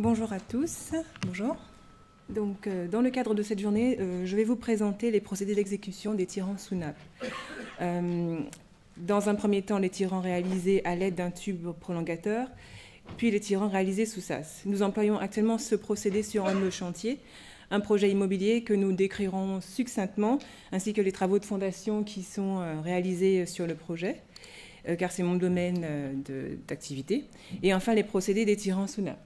Bonjour à tous. Bonjour. Donc, dans le cadre de cette journée, je vais vous présenter les procédés d'exécution des tirants sous nappe. Dans un premier temps, les tirants réalisés à l'aide d'un tube prolongateur, puis les tirants réalisés sous sas. Nous employons actuellement ce procédé sur un de nos chantiers, un projet immobilier que nous décrirons succinctement, ainsi que les travaux de fondation qui sont réalisés sur le projet, car c'est mon domaine d'activité. Et enfin, les procédés des tirants sous nappe.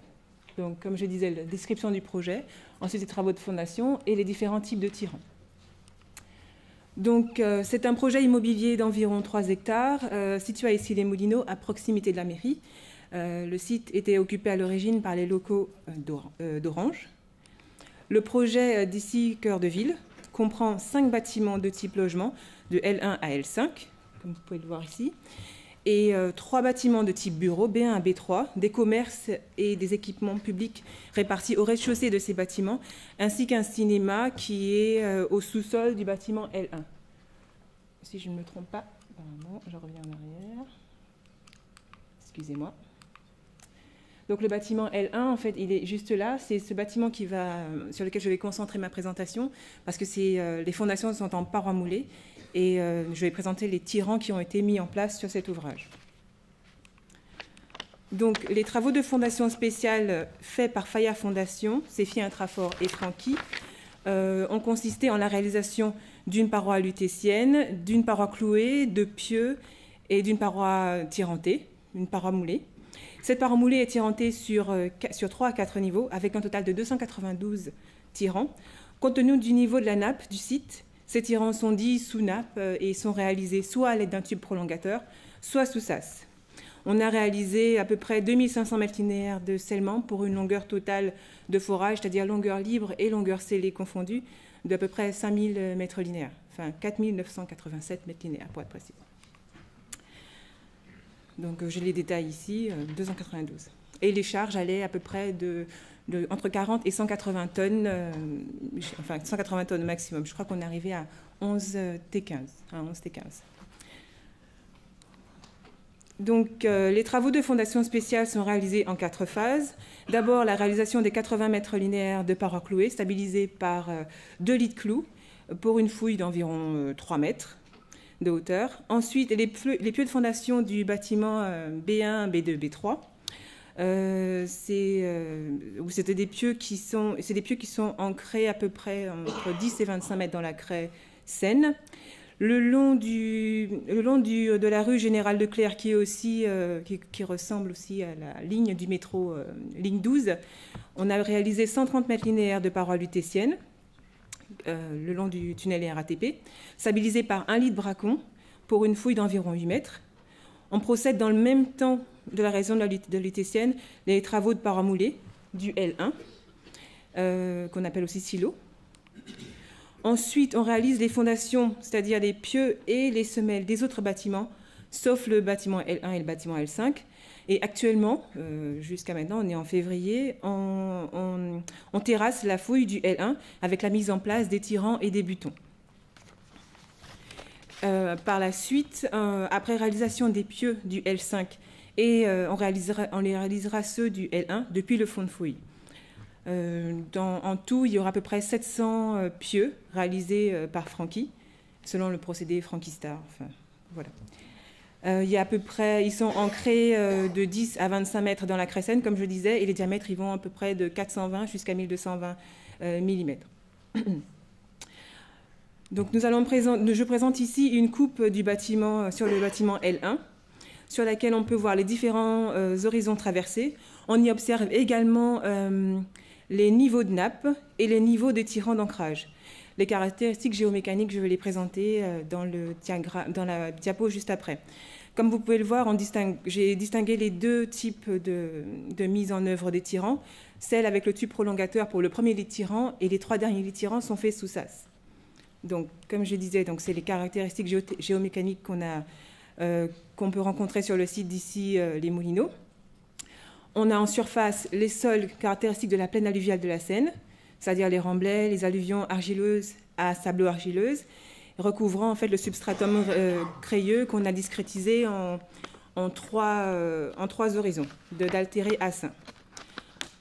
Donc, comme je disais, la description du projet, ensuite les travaux de fondation et les différents types de tirants. Donc, c'est un projet immobilier d'environ 3 hectares, situé à Issy-les-Moulineaux, à proximité de la mairie. Le site était occupé à l'origine par les locaux d'Orange. Le projet d'ici Cœur de Ville comprend 5 bâtiments de type logement, de L1 à L5, comme vous pouvez le voir ici, et 3 bâtiments de type bureau, B1 à B3, des commerces et des équipements publics répartis au rez-de-chaussée de ces bâtiments, ainsi qu'un cinéma qui est au sous-sol du bâtiment L1. Si je ne me trompe pas, pardon, je reviens en arrière. Excusez-moi. Donc le bâtiment L1, en fait, il est juste là. C'est ce bâtiment sur lequel je vais concentrer ma présentation, parce que les fondations sont en parois moulées. Et je vais présenter les tirants qui ont été mis en place sur cet ouvrage. Donc, les travaux de fondation spéciale faits par Faya Fondation, Céphie Intrafort et Francky, ont consisté en la réalisation d'une paroi lutétienne, d'une paroi clouée, de pieux et d'une paroi tirantée, une paroi moulée. Cette paroi moulée est tirantée sur 3 à 4 niveaux, avec un total de 292 tirants. Compte tenu du niveau de la nappe du site, ces tirants sont dits sous nappe et sont réalisés soit à l'aide d'un tube prolongateur, soit sous sas. On a réalisé à peu près 2500 mètres linéaires de scellement pour une longueur totale de forage, c'est-à-dire longueur libre et longueur scellée confondue, d'à peu près 5000 mètres linéaires, enfin 4987 mètres linéaires pour être précis. Donc j'ai les détails ici, 292. Et les charges allaient à peu près entre 40 et 180 tonnes, enfin 180 tonnes au maximum. Je crois qu'on est arrivé à 11 T15. Donc les travaux de fondation spéciale sont réalisés en 4 phases. D'abord, la réalisation des 80 mètres linéaires de parois clouées, stabilisées par 2 lits de clous pour une fouille d'environ 3 mètres de hauteur. Ensuite, les pieux de fondation du bâtiment B1, B2, B3. C'était des pieux qui sont ancrés à peu près entre 10 et 25 mètres dans la craie saine. Le long de la rue Général Leclerc, qui ressemble aussi à la ligne du métro, ligne 12, on a réalisé 130 mètres linéaires de parois lutétiennes le long du tunnel RATP, stabilisé par 1 lit de bracon pour une fouille d'environ 8 mètres. On procède dans le même temps de la réalisation de lutétienne les travaux de parois moulées du L1, qu'on appelle aussi silo. Ensuite, on réalise les fondations, c'est-à-dire les pieux et les semelles des autres bâtiments, sauf le bâtiment L1 et le bâtiment L5. Et actuellement, jusqu'à maintenant, on est en février, on terrasse la fouille du L1 avec la mise en place des tirants et des butons. Par la suite, après réalisation des pieux du L5, et on les réalisera ceux du L1 depuis le fond de fouille. En tout, il y aura à peu près 700 pieux réalisés par Francky, selon le procédé Francky Star. Enfin, voilà. Il y a à peu près, ils sont ancrés de 10 à 25 mètres dans la craie saine, comme je disais, et les diamètres, ils vont à peu près de 420 jusqu'à 1220 mm. Donc je présente ici une coupe du bâtiment sur le bâtiment L1, sur laquelle on peut voir les différents horizons traversés. On y observe également les niveaux de nappe et les niveaux des tirants d'ancrage. Les caractéristiques géomécaniques, je vais les présenter dans la diapo juste après. Comme vous pouvez le voir, j'ai distingué les 2 types de mise en œuvre des tirants. Celle avec le tube prolongateur pour le premier lit de tirant et les 3 derniers lits de tirant sont faits sous sas. Donc, comme je disais, c'est les caractéristiques géomécaniques qu'on peut rencontrer sur le site d'ici les Moulineaux. On a en surface les sols caractéristiques de la plaine alluviale de la Seine, c'est-à-dire les remblais, les alluvions argileuses à sablo-argileuses, recouvrant en fait le substratum crayeux qu'on a discrétisé en trois horizons, d'altéré à sain.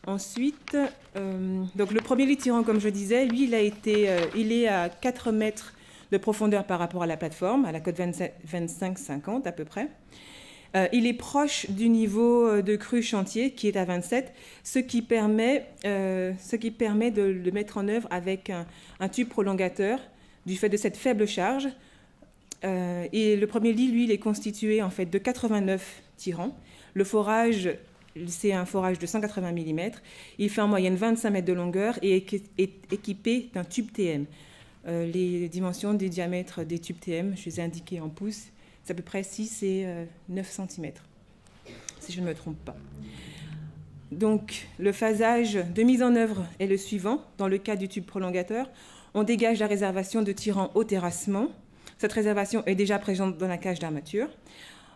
Ensuite, donc le premier lit tirant, comme je disais, lui, il est à 4 mètres de profondeur par rapport à la plateforme, à la cote 25-50 à peu près. Il est proche du niveau de crue chantier qui est à 27, ce qui permet de le mettre en œuvre avec un tube prolongateur du fait de cette faible charge. Et le premier lit, lui, il est constitué en fait de 89 tirants. Le forage, c'est un forage de 180 mm. Il fait en moyenne 25 mètres de longueur et est équipé d'un tube TM. Les dimensions des diamètres des tubes TM, je les ai indiquées en pouces. C'est à peu près 6 et 9 cm, si je ne me trompe pas. Donc, le phasage de mise en œuvre est le suivant. Dans le cas du tube prolongateur, on dégage la réservation de tirants au terrassement. Cette réservation est déjà présente dans la cage d'armature.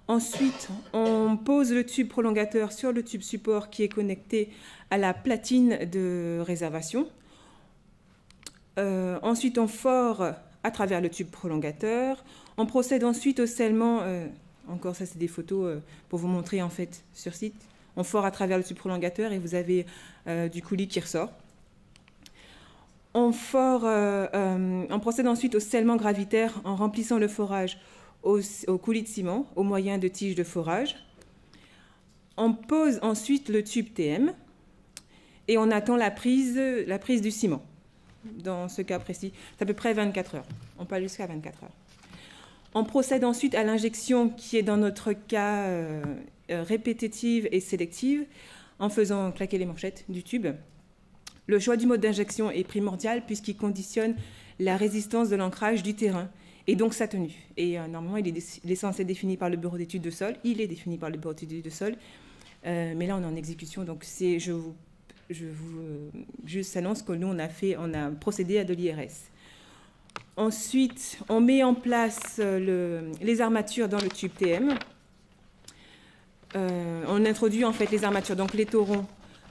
Ensuite, on pose le tube prolongateur sur le tube support qui est connecté à la platine de réservation. Ensuite, on fore à travers le tube prolongateur. On procède ensuite au scellement, encore ça c'est des photos pour vous montrer en fait sur site. On fore à travers le tube prolongateur et vous avez du coulis qui ressort. On procède ensuite au scellement gravitaire en remplissant le forage au coulis de ciment au moyen de tiges de forage. On pose ensuite le tube TM et on attend la prise du ciment. Dans ce cas précis, c'est à peu près 24 heures. On peut aller jusqu'à 24 heures. On procède ensuite à l'injection qui est dans notre cas répétitive et sélective en faisant claquer les manchettes du tube. Le choix du mode d'injection est primordial puisqu'il conditionne la résistance de l'ancrage du terrain et donc sa tenue. Et normalement, il est censé être défini par le bureau d'études de sol. Il est défini par le bureau d'études de sol. Mais là, on est en exécution. Donc, je vous juste annonce que nous, on a procédé à de l'IRS. Ensuite, on met en place les armatures dans le tube TM. On introduit en fait les armatures, donc les taurons,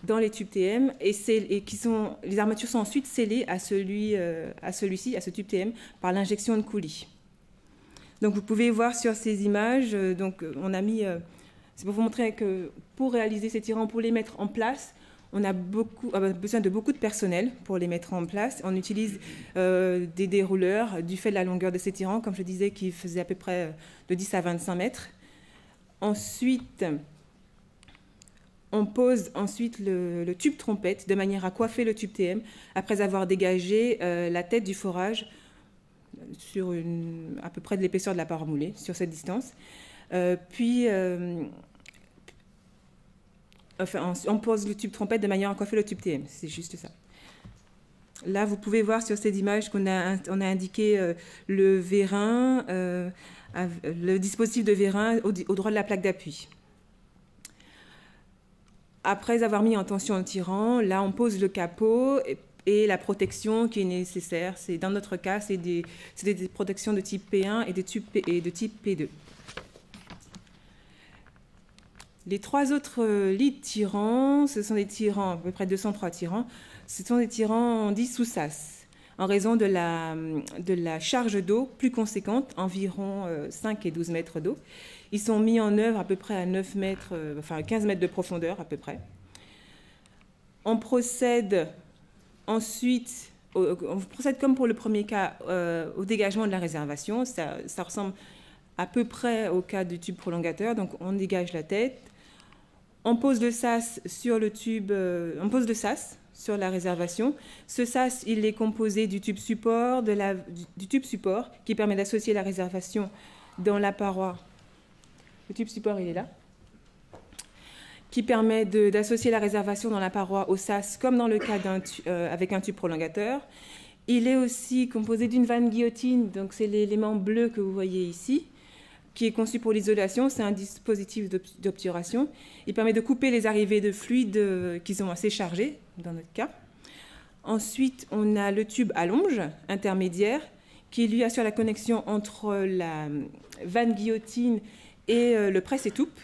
dans les tubes TM, les armatures sont ensuite scellées à celui-ci, à ce tube TM, par l'injection de coulis. Donc vous pouvez voir sur ces images, donc on a mis, c'est pour vous montrer que pour réaliser ces tirants, pour les mettre en place, on a besoin de beaucoup de personnel pour les mettre en place. On utilise des dérouleurs du fait de la longueur de ces tirants, comme je disais, qui faisaient à peu près de 10 à 25 mètres. Ensuite, on pose le tube trompette de manière à coiffer le tube TM après avoir dégagé la tête du forage sur à peu près de l'épaisseur de la paroi moulée, sur cette distance. On pose le tube trompette de manière à coiffer le tube TM, c'est juste ça. Là, vous pouvez voir sur ces images qu'on a indiqué le vérin, le dispositif de vérin au droit de la plaque d'appui. Après avoir mis en tension le tirant, là, on pose le capot et la protection qui est nécessaire. Dans notre cas, c'est des protections de type P1 et de type P2. Les trois autres lits de tirants, ce sont des tirants, à peu près 203 tirants, ce sont des tirants dits sous sas, en raison de la charge d'eau plus conséquente, environ 5 et 12 mètres d'eau. Ils sont mis en œuvre à peu près à 9 mètres, enfin 15 mètres de profondeur à peu près. On procède ensuite, on procède comme pour le premier cas, au dégagement de la réservation. Ça ressemble à peu près au cas du tube prolongateur, donc on dégage la tête. On pose le sas sur le tube, on pose le sas sur la réservation. Ce sas, il est composé du tube support, du tube support qui permet d'associer la réservation dans la paroi. Le tube support, il est là. Qui permet d'associer la réservation dans la paroi au sas, comme dans le cas avec un tube prolongateur. Il est aussi composé d'une vanne guillotine, donc c'est l'élément bleu que vous voyez ici, qui est conçu pour l'isolation. C'est un dispositif d'obturation. Il permet de couper les arrivées de fluides qui sont assez chargés, dans notre cas. Ensuite, on a le tube à longe intermédiaire, qui lui assure la connexion entre la vanne guillotine et le presse-étoupe.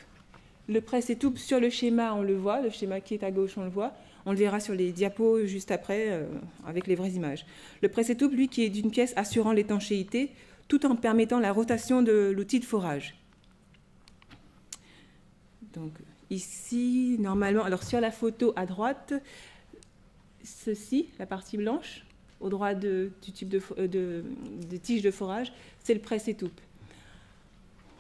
Le presse-étoupe, sur le schéma, on le voit. Le schéma qui est à gauche, on le voit. On le verra sur les diapos juste après, avec les vraies images. Le presse-étoupe, lui, qui est d'une pièce assurant l'étanchéité, tout en permettant la rotation de l'outil de forage. Donc, ici, normalement, alors sur la photo à droite, ceci, la partie blanche, au droit du tube de tige de forage, c'est le presse-étoupe.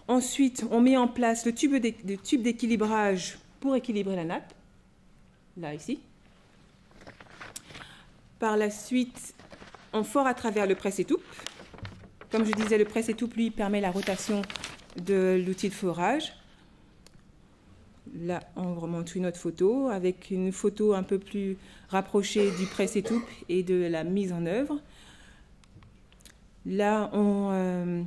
Ensuite, on met en place le tube d'équilibrage pour équilibrer la nappe, là, ici. Par la suite, on fore à travers le presse-étoupe. Comme je disais, le presse-étoupe, lui, permet la rotation de l'outil de forage. Là, on remonte une autre photo avec une photo un peu plus rapprochée du presse-étoupe et de la mise en œuvre. Là, on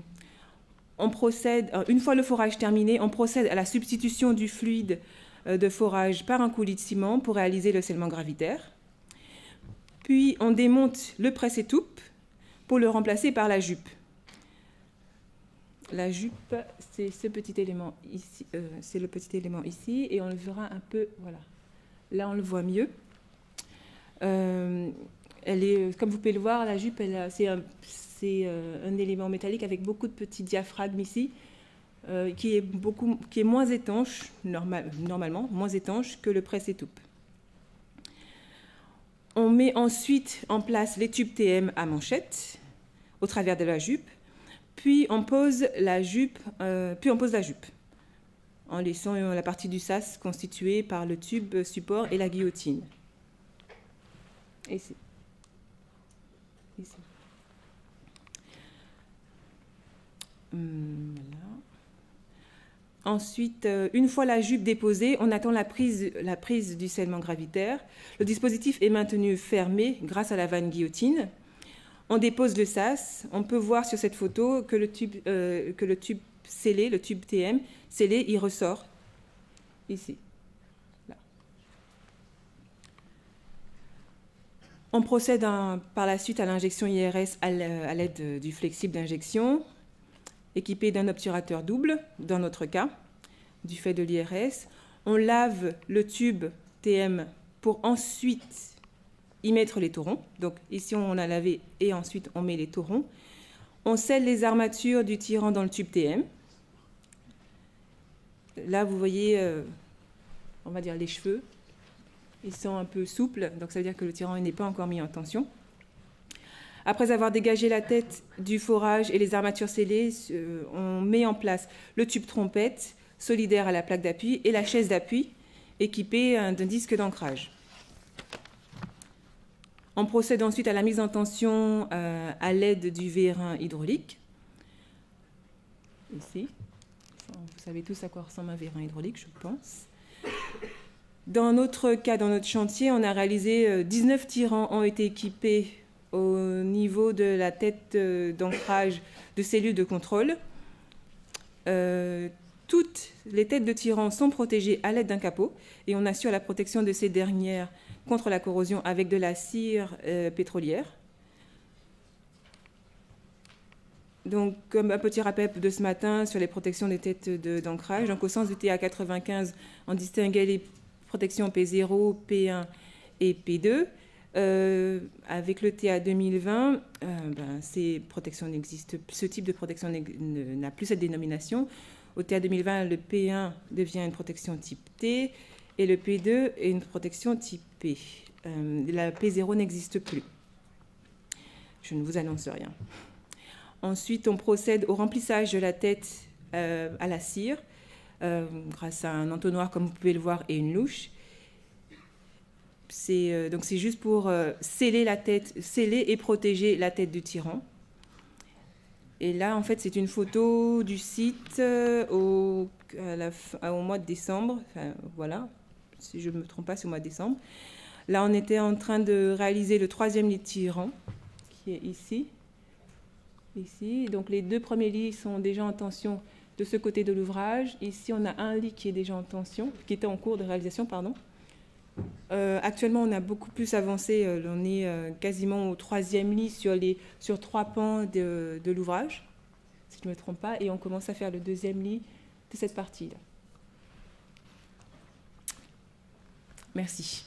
procède, une fois le forage terminé, on procède à la substitution du fluide de forage par un coulis de ciment pour réaliser le scellement gravitaire. Puis, on démonte le presse-étoupe pour le remplacer par la jupe. La jupe, c'est ce petit élément ici, c'est le petit élément ici, et on le verra un peu, voilà. Là, on le voit mieux. Elle est, comme vous pouvez le voir, la jupe, c'est un élément métallique avec beaucoup de petits diaphragmes ici, qui est moins étanche, normalement, moins étanche que le presse-étoupe. On met ensuite en place les tubes TM à manchette au travers de la jupe, puis on pose la jupe, en laissant la partie du sas constituée par le tube support et la guillotine. Ici. Voilà. Ensuite, une fois la jupe déposée, on attend la prise du scellement gravitaire. Le dispositif est maintenu fermé grâce à la vanne guillotine. On dépose le sas. On peut voir sur cette photo que le tube scellé, le tube TM scellé, il ressort ici. Là. On procède par la suite à l'injection IRS à l'aide du flexible d'injection, équipé d'un obturateur double, dans notre cas, du fait de l'IRS. On lave le tube TM pour ensuite y mettre les taurons. Donc ici, on a lavé et ensuite, on met les taurons. On scelle les armatures du tirant dans le tube TM. Là, vous voyez, on va dire les cheveux. Ils sont un peu souples, donc ça veut dire que le tirant n'est pas encore mis en tension. Après avoir dégagé la tête du forage et les armatures scellées, on met en place le tube trompette solidaire à la plaque d'appui et la chaise d'appui équipée d'un disque d'ancrage. On procède ensuite à la mise en tension à l'aide du vérin hydraulique. Ici. Vous savez tous à quoi ressemble un vérin hydraulique, je pense. Dans notre cas, dans notre chantier, on a réalisé 19 tirants ont été équipés au niveau de la tête d'ancrage de cellules de contrôle. Toutes les têtes de tirants sont protégées à l'aide d'un capot et on assure la protection de ces dernières contre la corrosion avec de la cire pétrolière. Donc, comme un petit rappel de ce matin sur les protections des têtes d'ancrage, donc au sens du TA 95, on distinguait les protections P0, P1 et P2. Avec le TA 2020, ce type de protection n'a plus cette dénomination. Au TA 2020, le P1 devient une protection type T et le P2 est une protection type P. La P0 n'existe plus. Je ne vous annonce rien. Ensuite, on procède au remplissage de la tête à la cire grâce à un entonnoir, comme vous pouvez le voir, et une louche. Donc c'est juste pour sceller et protéger la tête du tirant. Et là, en fait, c'est une photo du site au mois de décembre. Enfin, voilà, si je ne me trompe pas, c'est au mois de décembre. Là, on était en train de réaliser le 3e lit de tirant, qui est ici. Ici. Donc les 2 premiers lits sont déjà en tension de ce côté de l'ouvrage. Ici, on a un lit qui est déjà en tension, qui était en cours de réalisation, pardon. Actuellement, on a beaucoup plus avancé. On est quasiment au 3e lit sur 3 pans de l'ouvrage, si je ne me trompe pas, et on commence à faire le 2e lit de cette partie-là. Merci.